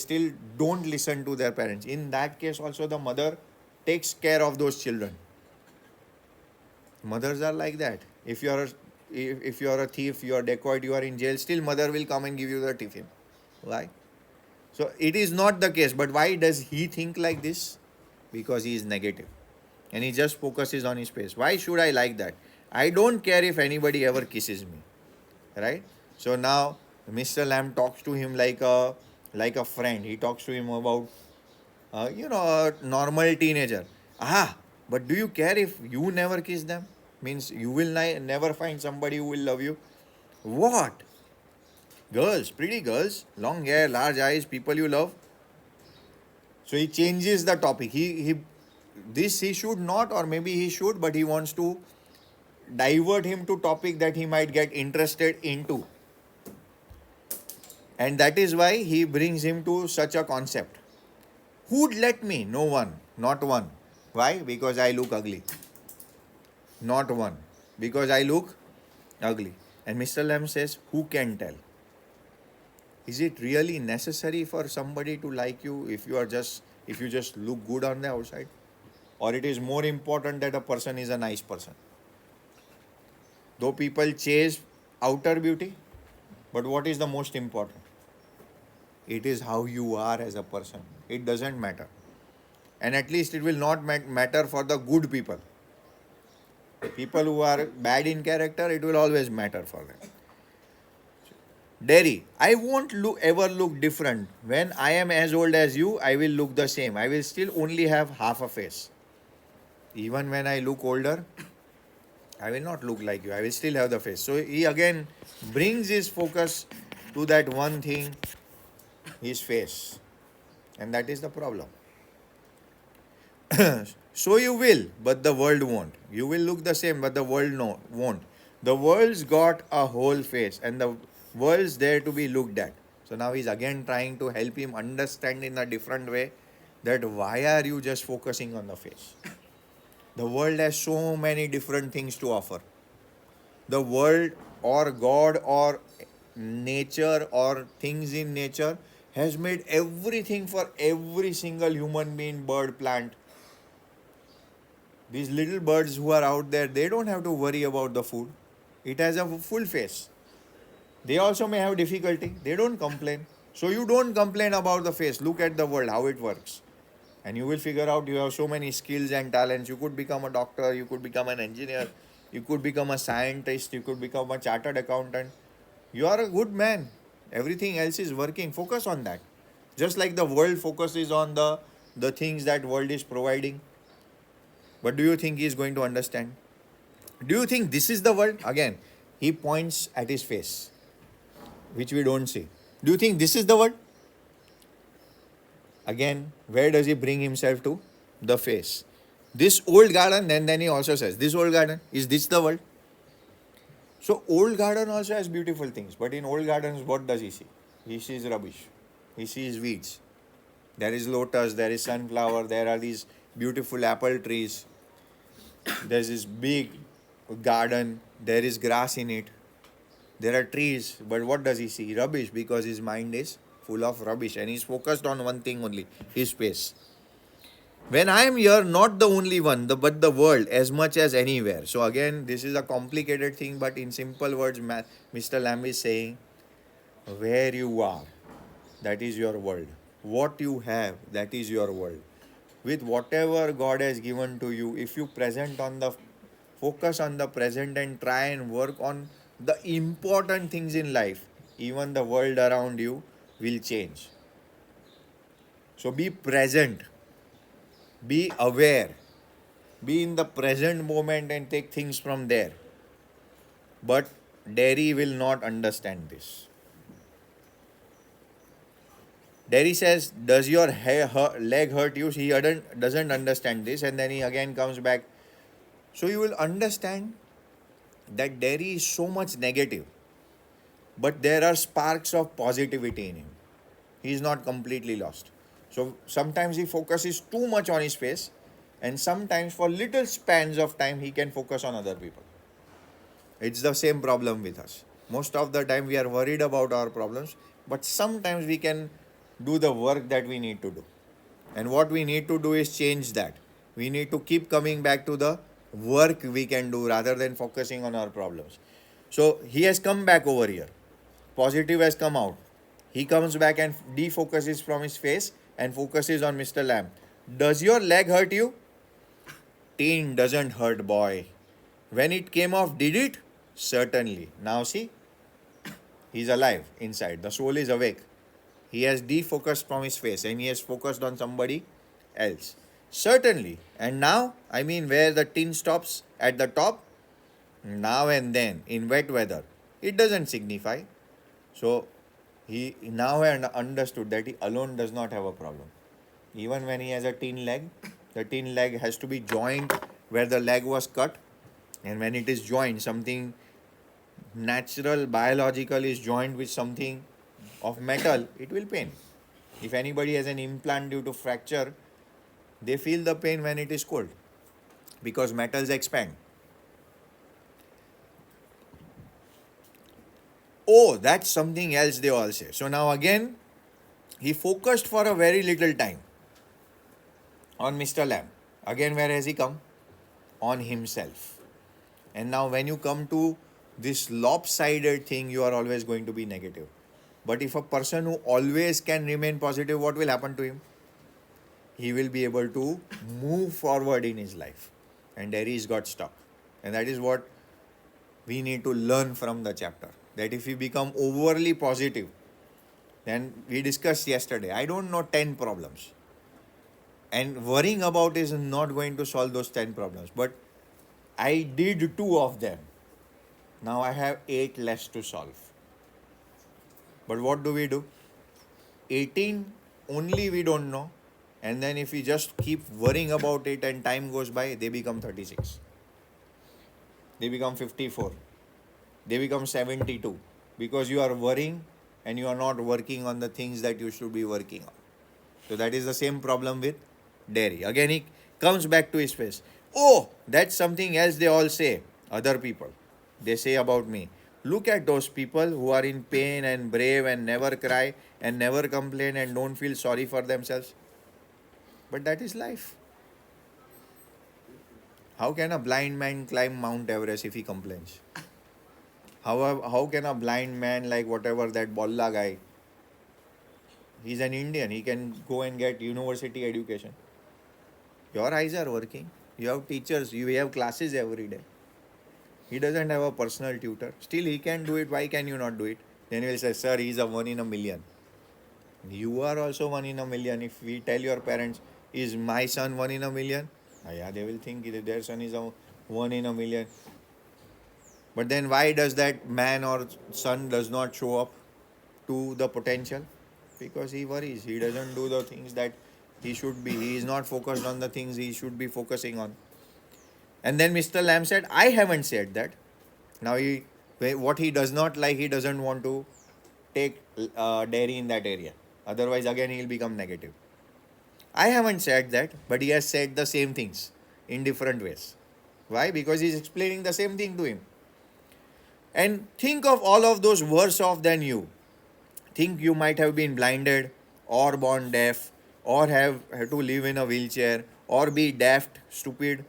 still don't listen to their parents. In that case, also the mother takes care of those children. Mothers are like that. If you are a thief, you are dacoit, you are in jail, still mother will come and give you the tiffin. Why? So it is not the case. But why does he think like this? Because he is negative and he just focuses on his face. Why should I like that? I don't care if anybody ever kisses me, right? So now Mr. Lamb talks to him like a friend. He talks to him about a normal teenager. But do you care if you never kiss them? Means you will never find somebody who will love you. What? Girls, pretty girls, long hair, large eyes, people you love. So he changes the topic. He should not, or maybe he should, but he wants to divert him to topic that he might get interested into. And that is why he brings him to such a concept. Who'd let me? No one. Not one. Why? Because I look ugly. Not one. Because I look ugly. And Mr. Lamb says, who can tell? Is it really necessary for somebody to like you if you just look good on the outside? Or it is more important that a person is a nice person? Though people chase outer beauty, but what is the most important? It is how you are as a person. It doesn't matter. And at least it will not matter for the good people. People who are bad in character, it will always matter for them. Derry, I won't ever look different. When I am as old as you, I will look the same. I will still only have half a face. Even when I look older, I will not look like you. I will still have the face. So he again brings his focus to that one thing, his face. And that is the problem. So you will, but the world won't. You will look the same, but the world won't. The world's got a whole face, and the world's there to be looked at. So now he's again trying to help him understand in a different way that why are you just focusing on the face? The world has so many different things to offer. The world or God or nature or things in nature has made everything for every single human being, bird, plant. These little birds who are out there, they don't have to worry about the food. It has a full face. They also may have difficulty. They don't complain. So you don't complain about the face. Look at the world, how it works. And you will figure out you have so many skills and talents. You could become a doctor, you could become an engineer, you could become a scientist, you could become a chartered accountant. You are a good man. Everything else is working. Focus on that. Just like the world focuses on the things that world is providing. But do you think he is going to understand? Do you think this is the world? Again, he points at his face, which we don't see. Do you think this is the world? Again, where does he bring himself to? The face. This old garden, and then he also says, this old garden, is this the world? So old garden also has beautiful things, but in old gardens, what does he see? He sees rubbish. He sees weeds. There is lotus, there is sunflower, there are these beautiful apple trees. There's this big garden, there is grass in it. There are trees, but what does he see? Rubbish, because his mind is full of rubbish and he's focused on one thing only, his face. When I am here, not the only one, but the world as much as anywhere. So again, this is a complicated thing, but in simple words, Mr. Lamb is saying, where you are, that is your world. What you have, that is your world. With whatever God has given to you, if you focus on the present and try and work on the important things in life, even the world around you will change. So be present, be aware, be in the present moment and take things from there. But Derry will not understand this. Derry says, does your leg hurt you? He doesn't understand this, and then he again comes back. So you will understand that Derry is so much negative, but there are sparks of positivity in him. He is not completely lost. So sometimes he focuses too much on his face, and sometimes for little spans of time he can focus on other people. It's the same problem with us. Most of the time we are worried about our problems, but sometimes we can do the work that we need to do. And what we need to do is change that. We need to keep coming back to the work we can do rather than focusing on our problems. So he has come back over here. Positive has come out. He comes back and defocuses from his face and focuses on Mr. Lamb. Does your leg hurt you? Teen doesn't hurt, boy. When it came off, did it? Certainly. Now see, he's alive inside. The soul is awake. He has defocused from his face and he has focused on somebody else. Certainly. And now, I mean, where the tin stops at the top, now and then in wet weather, it doesn't signify. So, he now understood that he alone does not have a problem. Even when he has a tin leg, the tin leg has to be joined where the leg was cut. And when it is joined, something natural, biological is joined with something of metal, it will pain. If anybody has an implant due to fracture, they feel the pain when it is cold because metals expand. Oh, that's something else they all say. So now again, he focused for a very little time on Mr. Lamb. Again, where has he come? On himself. And now when you come to this lopsided thing, you are always going to be negative. But if a person who always can remain positive, what will happen to him? He will be able to move forward in his life. And there he's got stuck. And that is what we need to learn from the chapter. That if we become overly positive, then we discussed yesterday, I don't know 10 problems. And worrying about is not going to solve those 10 problems. But I did 2 of them. Now I have 8 less to solve. But what do? 18 only we don't know. And then if we just keep worrying about it and time goes by, they become 36. They become 54. They become 72. Because you are worrying and you are not working on the things that you should be working on. So that is the same problem with dairy. Again, he comes back to his face. Oh, that's something else they all say. Other people. They say about me. Look at those people who are in pain and brave and never cry and never complain and don't feel sorry for themselves. But that is life. How can a blind man climb Mount Everest if he complains? How can a blind man like whatever that Bolla guy, he's an Indian, he can go and get university education. Your eyes are working. You have teachers, you have classes every day. He doesn't have a personal tutor. Still, he can do it. Why can you not do it? Then he will say, sir, he's a 1 in a million. You are also 1 in a million. If we tell your parents, is my son 1 in a million? Yeah, they will think that their son is a 1 in a million. But then why does that man or son does not show up to the potential? Because he worries. He doesn't do the things that he should be. He is not focused on the things he should be focusing on. And then Mr. Lamb said, I haven't said that. Now, what he does not like, he doesn't want to take dairy in that area. Otherwise, again, he'll become negative. I haven't said that, but he has said the same things in different ways. Why? Because he's explaining the same thing to him. And think of all of those worse off than you. Think you might have been blinded or born deaf or have to live in a wheelchair or be daft, stupid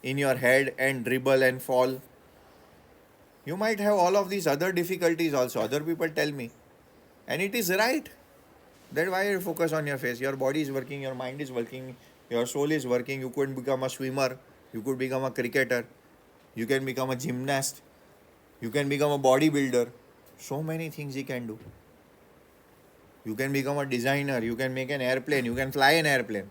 in your head and dribble and fall. You might have all of these other difficulties also. Other people tell me. And it is right. That's why you focus on your face. Your body is working, your mind is working, your soul is working. You could become a swimmer. You could become a cricketer. You can become a gymnast. You can become a bodybuilder. So many things you can do. You can become a designer. You can make an airplane. You can fly an airplane.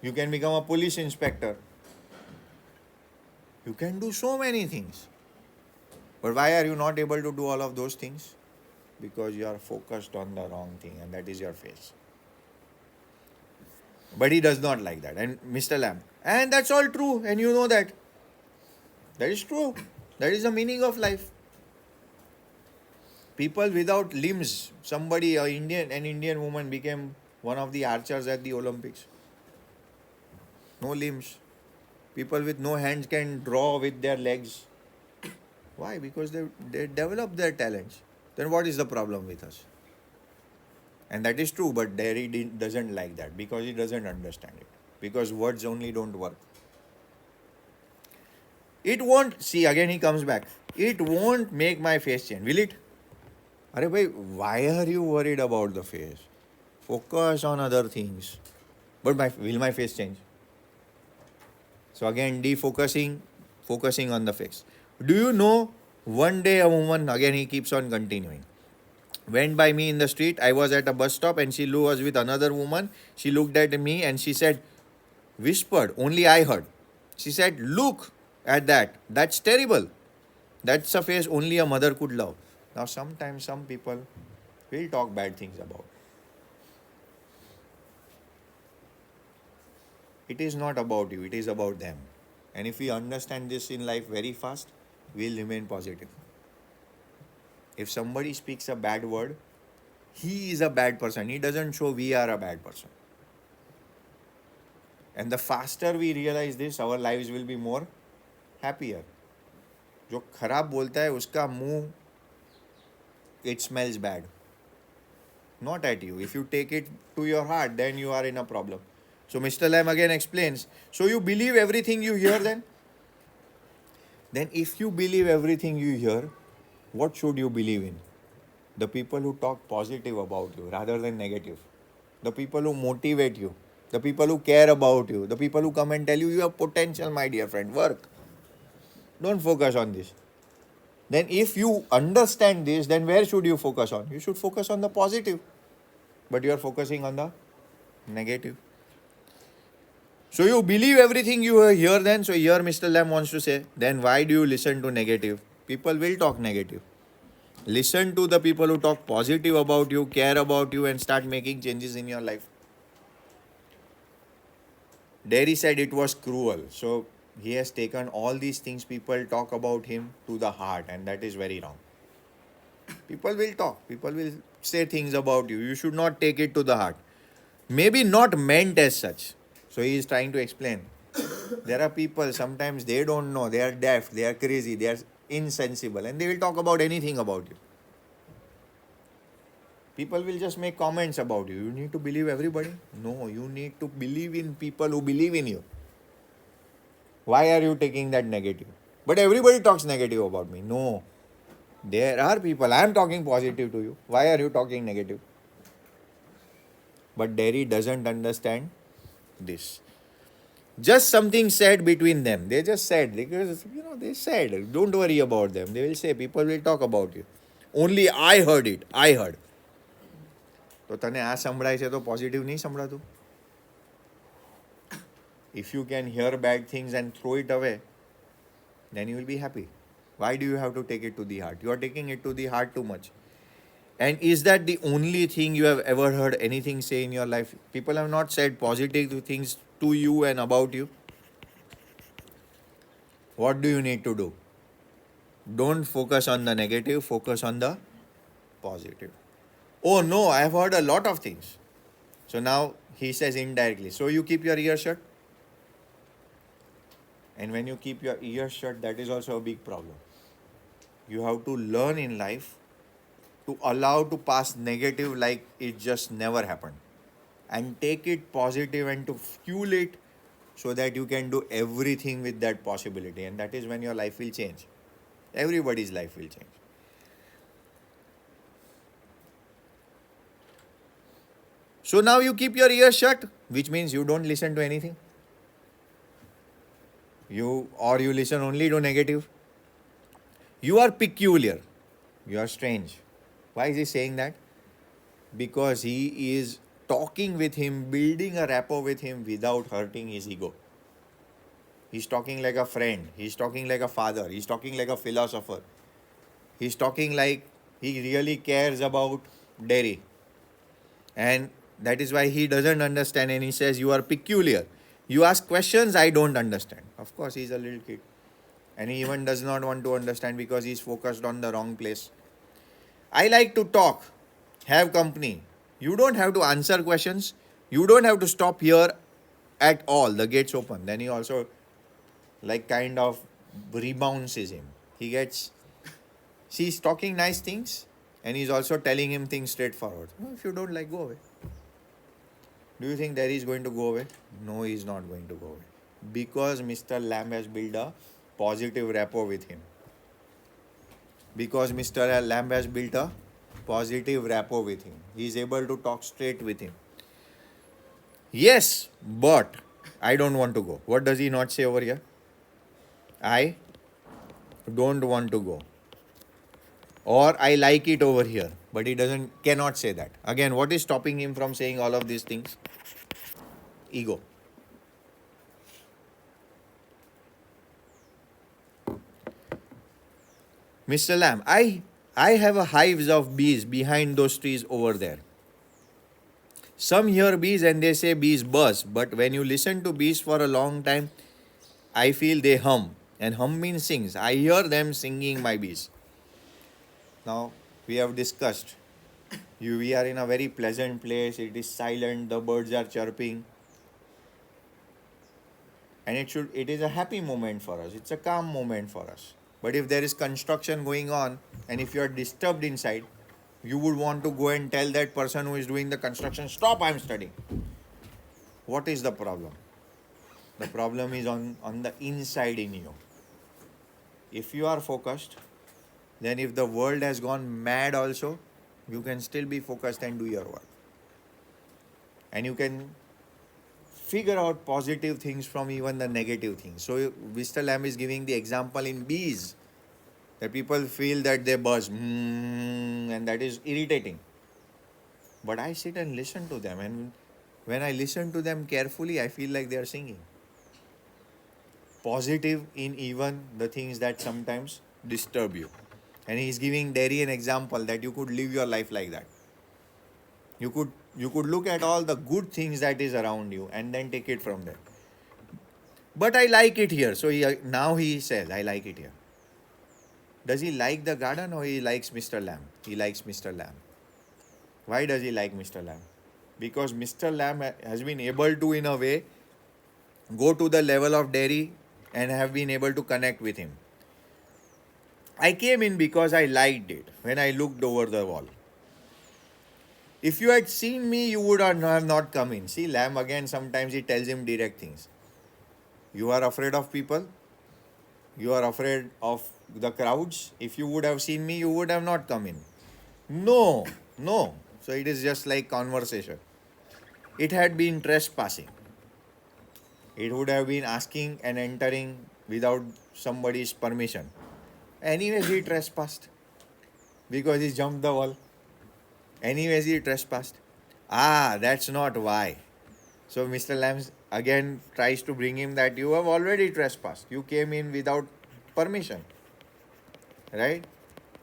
You can become a police inspector. You can do so many things. But why are you not able to do all of those things? Because you are focused on the wrong thing, and that is your face. But he does not like that. And Mr. Lamb. And that's all true. And you know that. That is true. That is the meaning of life. People without limbs. Somebody, an Indian woman became one of the archers at the Olympics. No limbs. People with no hands can draw with their legs. Why? Because they develop their talents. Then what is the problem with us? And that is true, but Derry doesn't like that because he doesn't understand it. Because words only don't work. It won't, see, again he comes back. It won't make my face change, will it? Arey bhai, why are you worried about the face? Focus on other things. But will my face change? So again, defocusing, focusing on the face. Do you know, one day a woman, again he keeps on continuing, went by me in the street. I was at a bus stop and she was with another woman. She looked at me and she said, whispered, only I heard. She said, look at that. That's terrible. That's a face only a mother could love. Now, sometimes some people will talk bad things about. It is not about you, it is about them. And if we understand this in life very fast, we'll remain positive. If somebody speaks a bad word, he is a bad person. He doesn't show we are a bad person. And the faster we realize this, our lives will be more happier. जो खराब बोलता है उसका मुंह, it smells bad. Not at you. If you take it to your heart, then you are in a problem. So Mr. Lam again explains. So you believe everything you hear then? Then if you believe everything you hear, what should you believe in? The people who talk positive about you rather than negative. The people who motivate you. The people who care about you. The people who come and tell you have potential, my dear friend. Work. Don't focus on this. Then if you understand this, then where should you focus on? You should focus on the positive. But you are focusing on the negative. So you believe everything you hear then. So here Mr. Lam wants to say, then why do you listen to negative? People will talk negative. Listen to the people who talk positive about you, care about you, and start making changes in your life. Derry said it was cruel. So he has taken all these things people talk about him to the heart, and that is very wrong. People will talk, people will say things about you. You should not take it to the heart. Maybe not meant as such. So he is trying to explain. There are people, sometimes they don't know, they are deaf, they are crazy, they are insensible, and they will talk about anything about you. People will just make comments about you. You need to believe everybody? No, you need to believe in people who believe in you. Why are you taking that negative? But everybody talks negative about me. No. There are people, I am talking positive to you. Why are you talking negative? But Derry doesn't understand this. Just something said between them. They just said, because, they said, don't worry about them. They will say, people will talk about you. Only I heard it. I heard. તો તને આ સંભળાય છે તો positive નહીં સંભળાતું? If you can hear bad things and throw it away, then you will be happy. Why do you have to take it to the heart? You are taking it to the heart too much. And is that the only thing you have ever heard anything say in your life? People have not said positive things to you and about you. What do you need to do? Don't focus on the negative, focus on the positive. Oh no, I have heard a lot of things. So now he says indirectly, so you keep your ears shut. And when you keep your ears shut, that is also a big problem. You have to learn in life to allow to pass negative like it just never happened. And take it positive and to fuel it so that you can do everything with that possibility. And that is when your life will change. Everybody's life will change. So now you keep your ears shut, which means you don't listen to anything. You listen only to negative. You are peculiar. You are strange. Why is he saying that? Because he is talking with him, building a rapport with him without hurting his ego. He's talking like a friend. He's talking like a father. He's talking like a philosopher. He's talking like he really cares about Derry. And that is why he doesn't understand and he says, you are peculiar. You ask questions I don't understand. Of course, he's a little kid. And he even does not want to understand because he's focused on the wrong place. I like to talk, have company. You don't have to answer questions. You don't have to stop here at all. The gate's open. Then he also kind of rebounces him. He's talking nice things. And he's also telling him things straightforward. "Oh, if you don't like, go away." Do you think Derry is going to go away? No, he's not going to go away. Because Mr. Lamb has built a positive rapport with him. Because Mr. Lamb has built a positive rapport with him. He is able to talk straight with him. Yes, but I don't want to go. What does he not say over here? I don't want to go. Or I like it over here. But he cannot say that. Again, what is stopping him from saying all of these things? Ego. Mr. Lamb, I have a hives of bees behind those trees over there. Some hear bees and they say bees buzz, but when you listen to bees for a long time, I feel they hum. And hum means sings. I hear them singing, my bees. Now, we have discussed. We are in a very pleasant place. It is silent. The birds are chirping. And it is a happy moment for us. It's a calm moment for us. But if there is construction going on and if you are disturbed inside, you would want to go and tell that person who is doing the construction, stop, I'm studying. What is the problem? The problem is on the inside in you. If you are focused, then if the world has gone mad also, you can still be focused and do your work. And you can figure out positive things from even the negative things. So Mr. Lamb is giving the example in bees that people feel that they buzz and that is irritating. But I sit and listen to them, and when I listen to them carefully, I feel like they are singing. Positive in even the things that sometimes disturb you. And he is giving Derry an example that you could live your life like that. You could look at all the good things that is around you and then take it from there. But I like it here. So now he says, I like it here. Does he like the garden or he likes Mr. Lamb? He likes Mr. Lamb. Why does he like Mr. Lamb? Because Mr. Lamb has been able to, in a way, go to the level of Derry and have been able to connect with him. I came in because I liked it when I looked over the wall. If you had seen me, you would have not come in. See, Lamb again, sometimes he tells him direct things. You are afraid of people. You are afraid of the crowds. If you would have seen me, you would have not come in. No. So it is just like conversation. It had been trespassing. It would have been asking and entering without somebody's permission. Anyways, he trespassed because he jumped the wall. Anyways, he trespassed. That's not why. So Mr. Lamb again tries to bring him that you have already trespassed. You came in without permission. Right?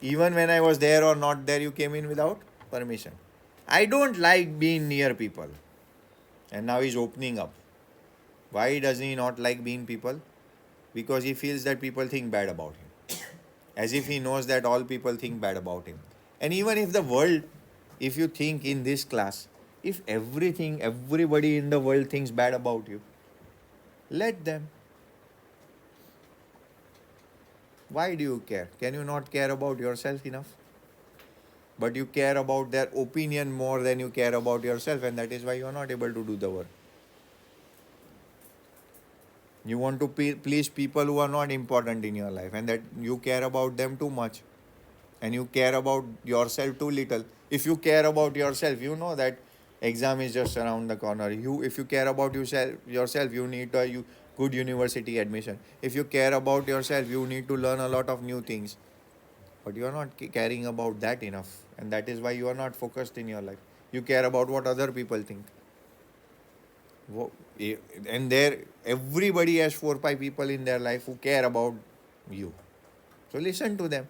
Even when I was there or not there, you came in without permission. I don't like being near people. And now he's opening up. Why does he not like being people? Because he feels that people think bad about him. As if he knows that all people think bad about him. And even if the world, if you think in this class, if everybody in the world thinks bad about you, let them. Why do you care? Can you not care about yourself enough? But you care about their opinion more than you care about yourself, and that is why you are not able to do the work. You want to please people who are not important in your life, and that you care about them too much, and you care about yourself too little. If you care about yourself, you know that exam is just around the corner. If you care about yourself, you need a good university admission. If you care about yourself, you need to learn a lot of new things. But you are not caring about that enough, and that is why you are not focused in your life. You care about what other people think. And everybody has 4 or 5 people in their life who care about you. So listen to them.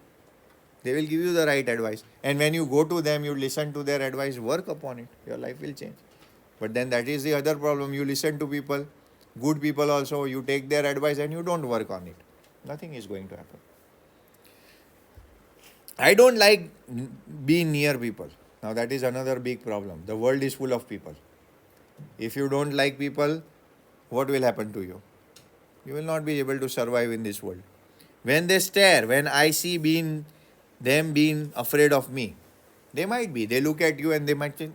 They will give you the right advice. And when you go to them, you listen to their advice, work upon it. Your life will change. But then that is the other problem. You listen to people, good people also, you take their advice and you don't work on it. Nothing is going to happen. I don't like being near people. Now that is another big problem. The world is full of people. If you don't like people, what will happen to you? You will not be able to survive in this world. When they stare, when I see them being afraid of me, They might be. They look at you and they might think,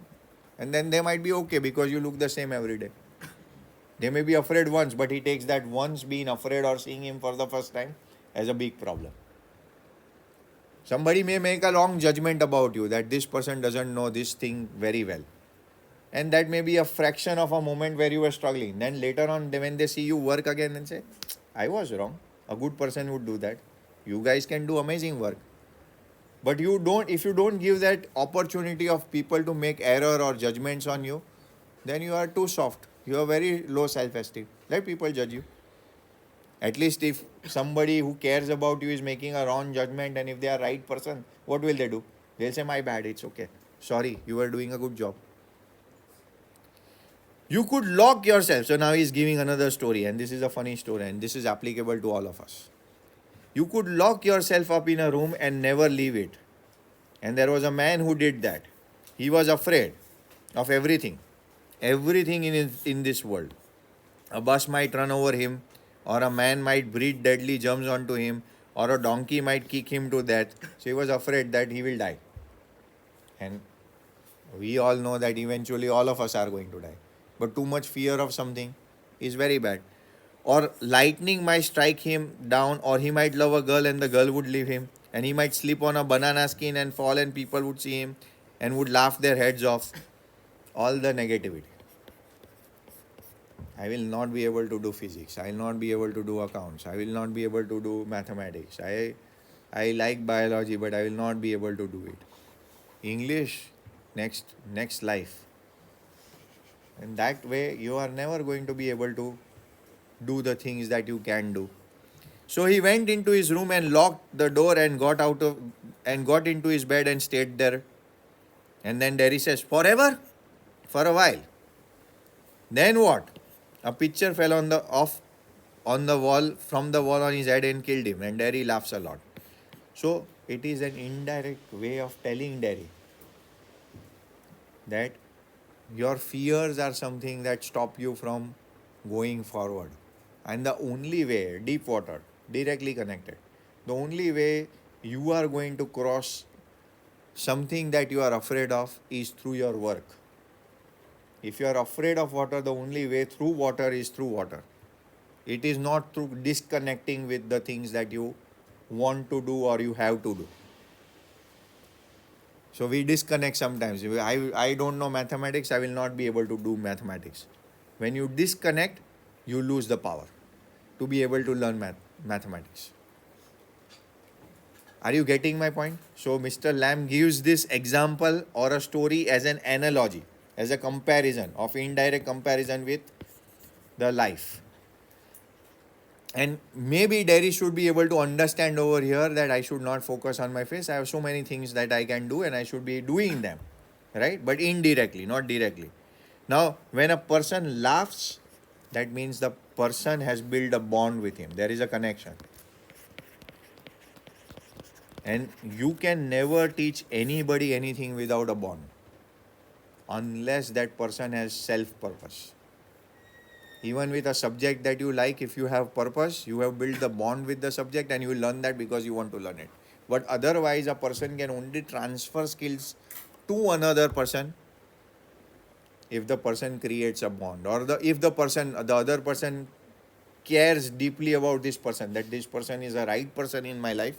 and then they might be okay because you look the same every day. They may be afraid once, but he takes that once being afraid or seeing him for the first time as a big problem. Somebody may make a wrong judgment about you that this person doesn't know this thing very well. And that may be a fraction of a moment where you were struggling. Then later on, when they see you work again and say, I was wrong. A good person would do that. You guys can do amazing work. But you don't, if you don't give that opportunity of people to make error or judgments on you, then you are too soft. You have very low self-esteem. Let people judge you. At least if somebody who cares about you is making a wrong judgment and if they are right person, what will they do? They'll say, my bad, it's okay. Sorry, you were doing a good job. You could lock yourself. So now he's giving another story, and this is a funny story, and this is applicable to all of us. You could lock yourself up in a room and never leave it. And there was a man who did that. He was afraid of everything. Everything in this world. A bus might run over him, or a man might breathe deadly germs onto him, or a donkey might kick him to death. So he was afraid that he will die. And we all know that eventually all of us are going to die. But too much fear of something is very bad. Or lightning might strike him down, or he might love a girl and the girl would leave him, and he might slip on a banana skin and fall, and people would see him and would laugh their heads off. All the negativity. I will not be able to do physics. I will not be able to do accounts. I will not be able to do mathematics. I like biology, but I will not be able to do it. English, next life. And that way you are never going to be able to do the things that you can do. So he went into his room and locked the door and got into his bed and stayed there. And then Derry says, forever? For a while. Then what? A picture fell on the wall from the wall on his head and killed him. And Derry laughs a lot. So it is an indirect way of telling Derry that your fears are something that stop you from going forward. And the only way, deep water, directly connected, the only way you are going to cross something that you are afraid of is through your work. If you are afraid of water, the only way through water is through water. It is not through disconnecting with the things that you want to do or you have to do. So we disconnect sometimes. I don't know mathematics, I will not be able to do mathematics. When you disconnect, you lose the power to be able to learn mathematics. Are you getting my point? So Mr. Lamb gives this example or a story as an analogy, as a comparison of indirect comparison with the life. And maybe Derry should be able to understand over here that I should not focus on my face. I have so many things that I can do and I should be doing them, right? But indirectly, not directly. Now, when a person laughs, that means the person has built a bond with him. There is a connection. And you can never teach anybody anything without a bond, unless that person has self-purpose. Even with a subject that you like, if you have purpose, you have built the bond with the subject and you will learn that because you want to learn it. But otherwise, a person can only transfer skills to another person if the person creates a bond, or if the other person cares deeply about this person, that this person is a right person in my life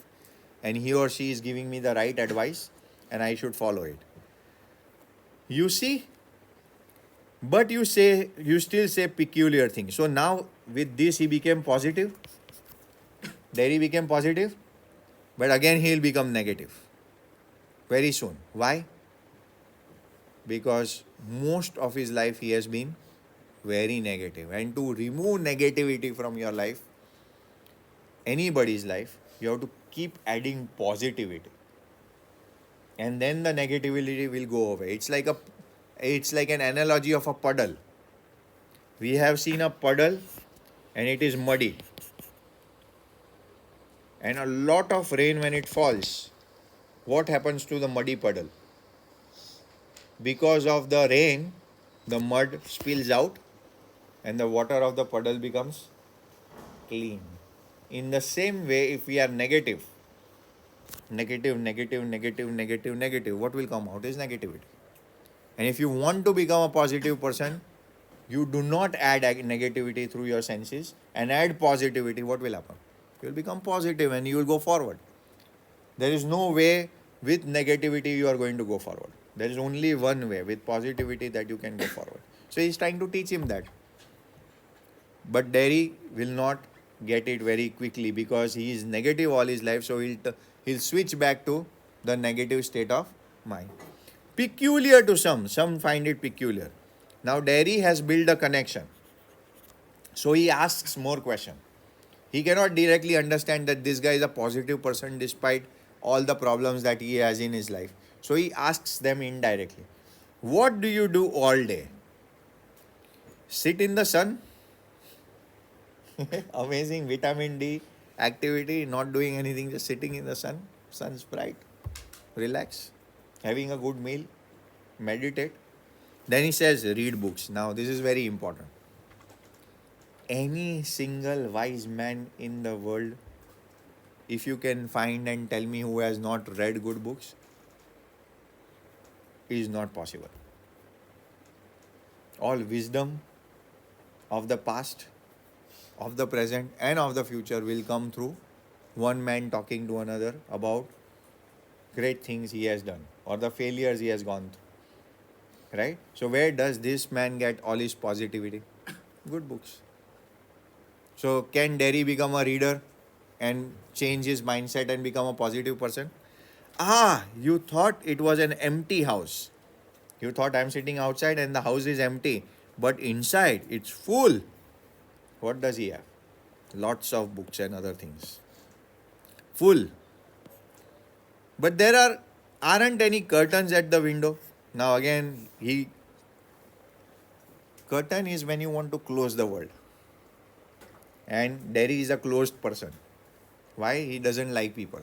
and he or she is giving me the right advice and I should follow it. You see? But you still say peculiar things. So now with this he became positive. Derry became positive. But again he will become negative very soon. Why? Because most of his life he has been very negative. And to remove negativity from your life, anybody's life, you have to keep adding positivity. And then the negativity will go away. It's like an analogy of a puddle. We have seen a puddle and it is muddy. And a lot of rain when it falls, what happens to the muddy puddle? Because of the rain, the mud spills out and the water of the puddle becomes clean. In the same way, if we are negative, Negative, negative, negative, negative, negative. What will come out is negativity. And if you want to become a positive person, you do not add negativity through your senses and add positivity. What will happen? You will become positive and you will go forward. There is no way with negativity you are going to go forward. There is only one way with positivity that you can go forward. So he's trying to teach him that. But Derry will not get it very quickly because he is negative all his life. So he'll switch back to the negative state of mind. Peculiar to some find it peculiar. Now Derry has built a connection. So he asks more questions. He cannot directly understand that this guy is a positive person despite all the problems that he has in his life. So he asks them indirectly. What do you do all day? Sit in the sun? Amazing vitamin D activity, not doing anything, just sitting in the sun. Sun's bright. Relax. Having a good meal. Meditate. Then he says, read books. Now, this is very important. Any single wise man in the world, if you can find and tell me who has not read good books, is not possible. All wisdom of the past, of the present, and of the future will come through one man talking to another about great things he has done or the failures he has gone through. Right? So, where does this man get all his positivity? Good books. So, can Derry become a reader and change his mindset and become a positive person? You thought it was an empty house. You thought I'm sitting outside and the house is empty, but inside it's full. What does he have? Lots of books and other things. Full. But there aren't any curtains at the window. Now again, curtain is when you want to close the world. And Derry is a closed person. Why? He doesn't like people.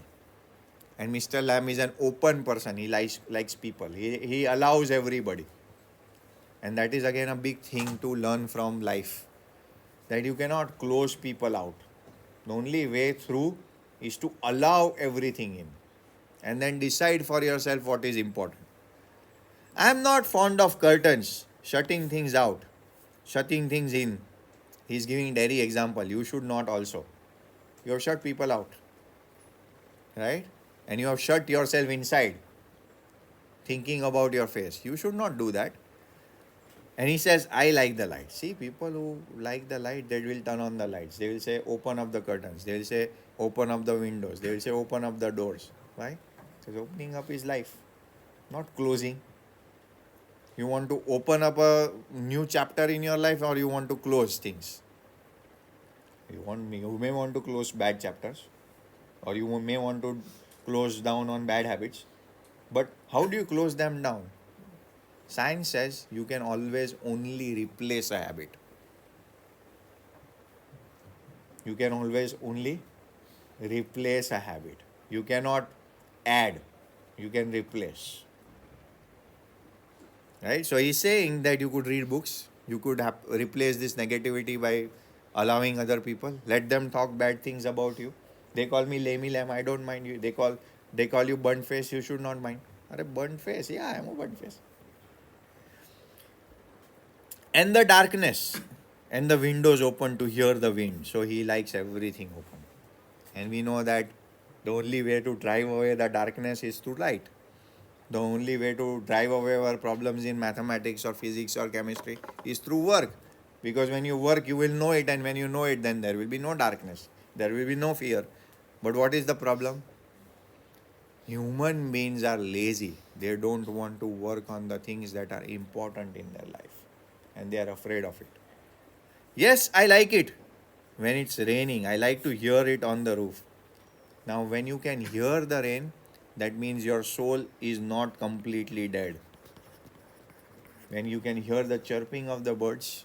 And Mr. Lamb is an open person. He likes people. He allows everybody. And that is again a big thing to learn from life. That you cannot close people out. The only way through is to allow everything in. And then decide for yourself what is important. I am not fond of curtains, shutting things out, shutting things in. He's giving Derry example. You should not also. You have shut people out. Right? And you have shut yourself inside, thinking about your face. You should not do that. And he says, I like the light. See, people who like the light, they will turn on the lights. They will say, open up the curtains. They will say, open up the windows. They will say, open up the doors. Why? Because opening up is life, not closing. You want to open up a new chapter in your life or you want to close things? You may want to close bad chapters or you may want to close down on bad habits. But how do you close them down? Science says you can always only replace a habit. You can always only replace a habit. You cannot add. You can replace. Right? So he's saying that you could read books. You could replace this negativity by allowing other people. Let them talk bad things about you. They call me lamey lamb. I don't mind you. They call you burnt face. You should not mind. Burnt face. Yeah, I am a burnt face. And the darkness and the windows open to hear the wind. So he likes everything open. And we know that the only way to drive away the darkness is through light. The only way to drive away our problems in mathematics or physics or chemistry is through work. Because when you work, you will know it, and when you know it, then there will be no darkness. There will be no fear. But what is the problem? Human beings are lazy. They don't want to work on the things that are important in their life. And they are afraid of it. Yes, I like it. When it's raining, I like to hear it on the roof. Now, when you can hear the rain, that means your soul is not completely dead. When you can hear the chirping of the birds,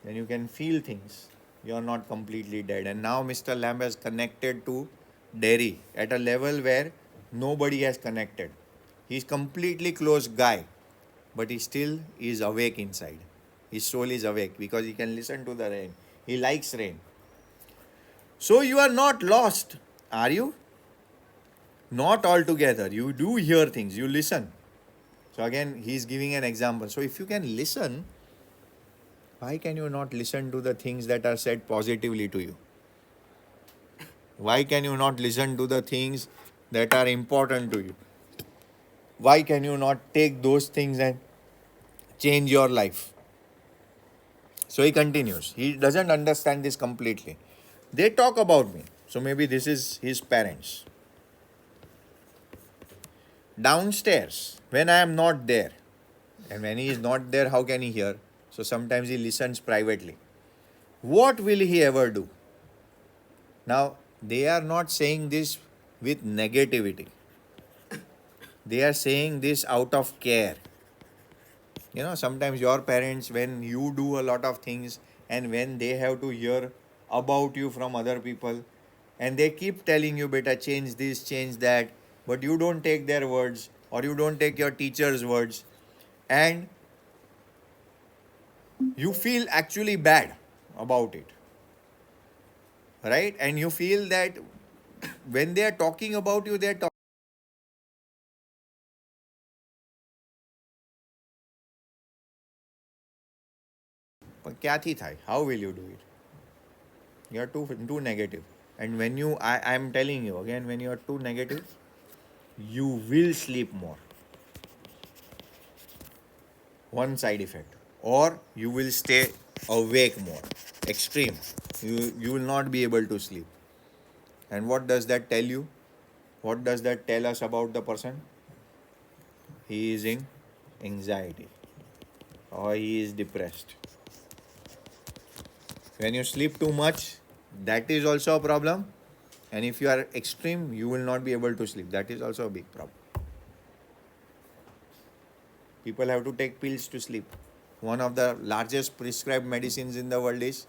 when you can feel things, you are not completely dead. And now Mr. Lamb has connected to Derry at a level where nobody has connected. He's completely closed guy, but he still is awake inside. His soul is awake because he can listen to the rain. He likes rain. So you are not lost, are you? Not altogether. You do hear things, you listen. So again, he's giving an example. So if you can listen, why can you not listen to the things that are said positively to you? Why can you not listen to the things that are important to you? Why can you not take those things and change your life? So he continues. He doesn't understand this completely. They talk about me. So maybe this is his parents. Downstairs, when I am not there, and when he is not there, how can he hear? So sometimes he listens privately. What will he ever do? Now, they are not saying this with negativity. They are saying this out of care. Sometimes your parents, when you do a lot of things and when they have to hear about you from other people, and they keep telling you, beta, change this, change that, but you don't take their words or you don't take your teacher's words, and you feel actually bad about it, right? And you feel that when they are talking about you, they are talking. But क्या थी Thai? How will you do it? You are too negative. And when I'm telling you again, when you are too negative, you will sleep more. One side effect. Or you will stay awake more. Extreme. You will not be able to sleep. And what does that tell you? What does that tell us about the person? He is in anxiety or he is depressed. When you sleep too much, that is also a problem. And if you are extreme, you will not be able to sleep. That is also a big problem. People have to take pills to sleep. One of the largest prescribed medicines in the world is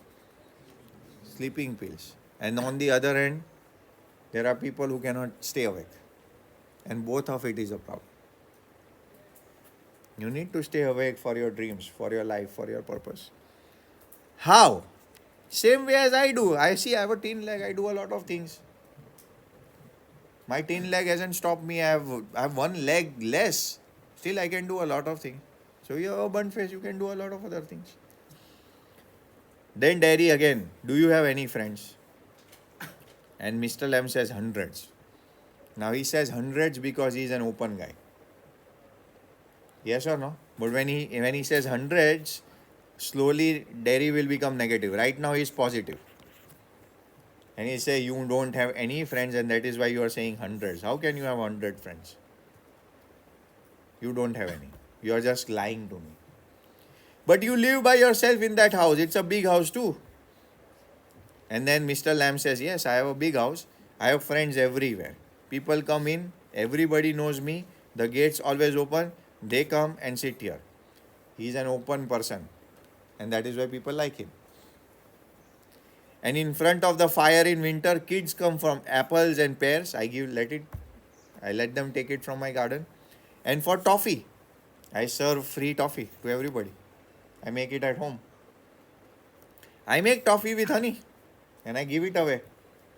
sleeping pills. And on the other end, there are people who cannot stay awake. And both of it is a problem. You need to stay awake for your dreams, for your life, for your purpose. How? Same way as I do. I have a thin leg. I do a lot of things. My thin leg hasn't stopped me. I have one leg less. Still, I can do a lot of things. So you have a burnt face. You can do a lot of other things. Then Derry again. Do you have any friends? And Mr. Lam says hundreds. Now he says hundreds because he's an open guy. Yes or no? But when he says hundreds, slowly Derry will become negative. Right now he is positive. And he say you don't have any friends and that is why you are saying hundreds. How can you have 100 friends? You don't have any. You are just lying to me. But you live by yourself in that house. It's a big house too. And then Mr. Lam says, yes, I have a big house. I have friends everywhere. People come in. Everybody knows me. The gates always open. They come and sit here. He's an open person. And that is why people like him. And in front of the fire in winter, kids come from apples and pears. I let them take it from my garden. And for toffee, I serve free toffee to everybody. I make it at home. I make toffee with honey and I give it away.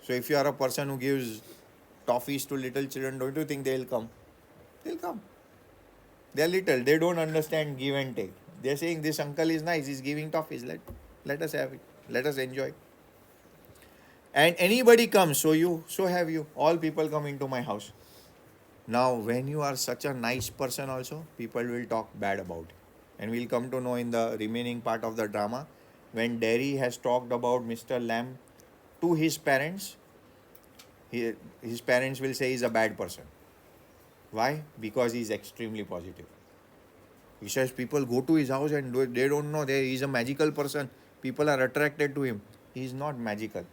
So if you are a person who gives toffees to little children, don't you think they'll come? They'll come. They're little. They don't understand give and take. They're saying this uncle is nice. He's giving toffees. Let us have it. Let us enjoy. And anybody comes, so have you. All people come into my house. Now, when you are such a nice person also, people will talk bad about it. And we'll come to know in the remaining part of the drama, when Derry has talked about Mr. Lam to his parents, his parents will say he's a bad person. Why? Because he's extremely positive. He says people go to his house and they don't know he's a magical person. People are attracted to him. He's not magical.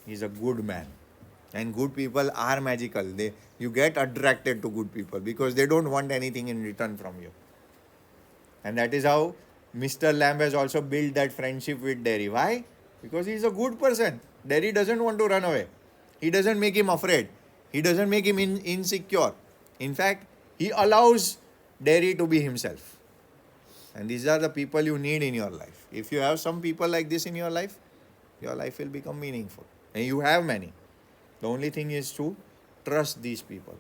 He's a good man. And good people are magical. You get attracted to good people because they don't want anything in return from you. And that is how Mr. Lamb has also built that friendship with Derry. Why? Because he's a good person. Derry doesn't want to run away. He doesn't make him afraid. He doesn't make him insecure. In fact, he allows Derry to be himself. And these are the people you need in your life. If you have some people like this in your life will become meaningful. And you have many. The only thing is to trust these people,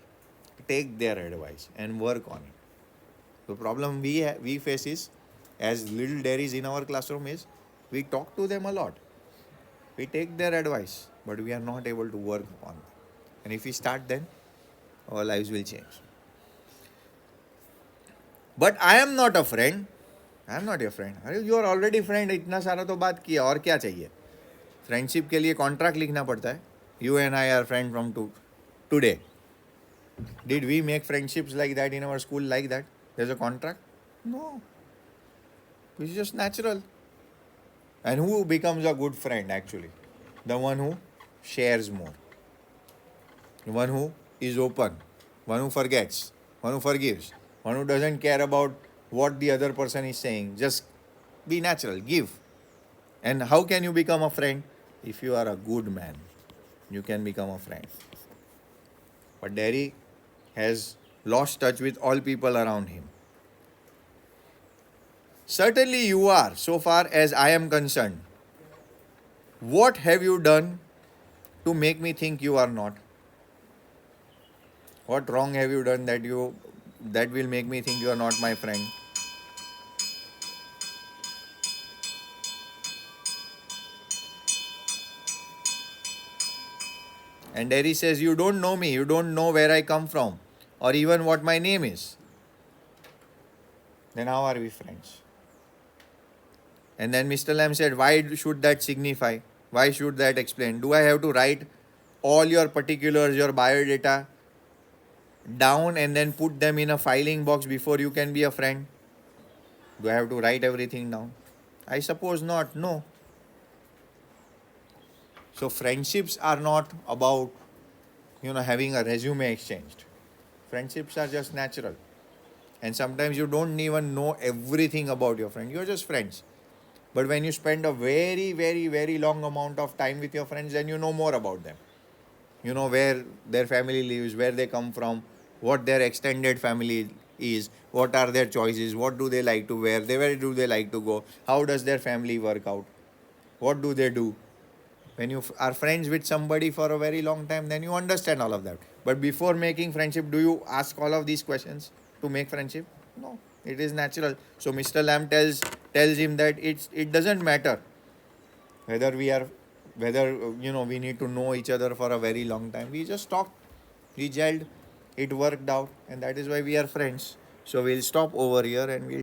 take their advice and work on it. The problem we face is, as little dairies in our classroom, is we talk to them a lot, we take their advice, but we are not able to work on it. And if we start, then our lives will change. But I am not a friend. I am not your friend. अरे you are already friend, इतना सारा तो बात किया, और क्या चाहिए? Friendship के लिए कॉन्ट्रैक्ट लिखना पड़ता है. You and I R friend from today. Did we make friendships like that in our school, like that? There's a contract? No. It's just natural. And who becomes a good friend actually? The one who shares more, the one who is open, one who forgets, one who forgives, one who doesn't care about what the other person is saying. Just be natural, give. And how can you become a friend? If you are a good man, you can become a friend. But Derry has lost touch with all people around him. Certainly you are, so far as I am concerned. What have you done to make me think you are not? What wrong have you done that will make me think you are not my friend? And Derry says, you don't know me, you don't know where I come from, or even what my name is. Then how are we friends? And then Mr. Lamb said, why should that signify? Why should that explain? Do I have to write all your particulars, your biodata down and then put them in a filing box before you can be a friend? Do I have to write everything down? I suppose not. No. So friendships are not about, having a resume exchanged. Friendships are just natural. And sometimes you don't even know everything about your friend. You're just friends. But when you spend a very, very, very long amount of time with your friends, then you know more about them. You know where their family lives, where they come from, what their extended family is, what are their choices, what do they like to wear, where do they like to go, how does their family work out, what do they do. When you are friends with somebody for a very long time, then you understand all of that. But before making friendship, do you ask all of these questions to make friendship? No, it is natural. So Mr. Lamb tells him that it doesn't matter whether we need to know each other for a very long time. We just talked, we gelled, it worked out, and that is why we are friends. So we'll stop over here and we'll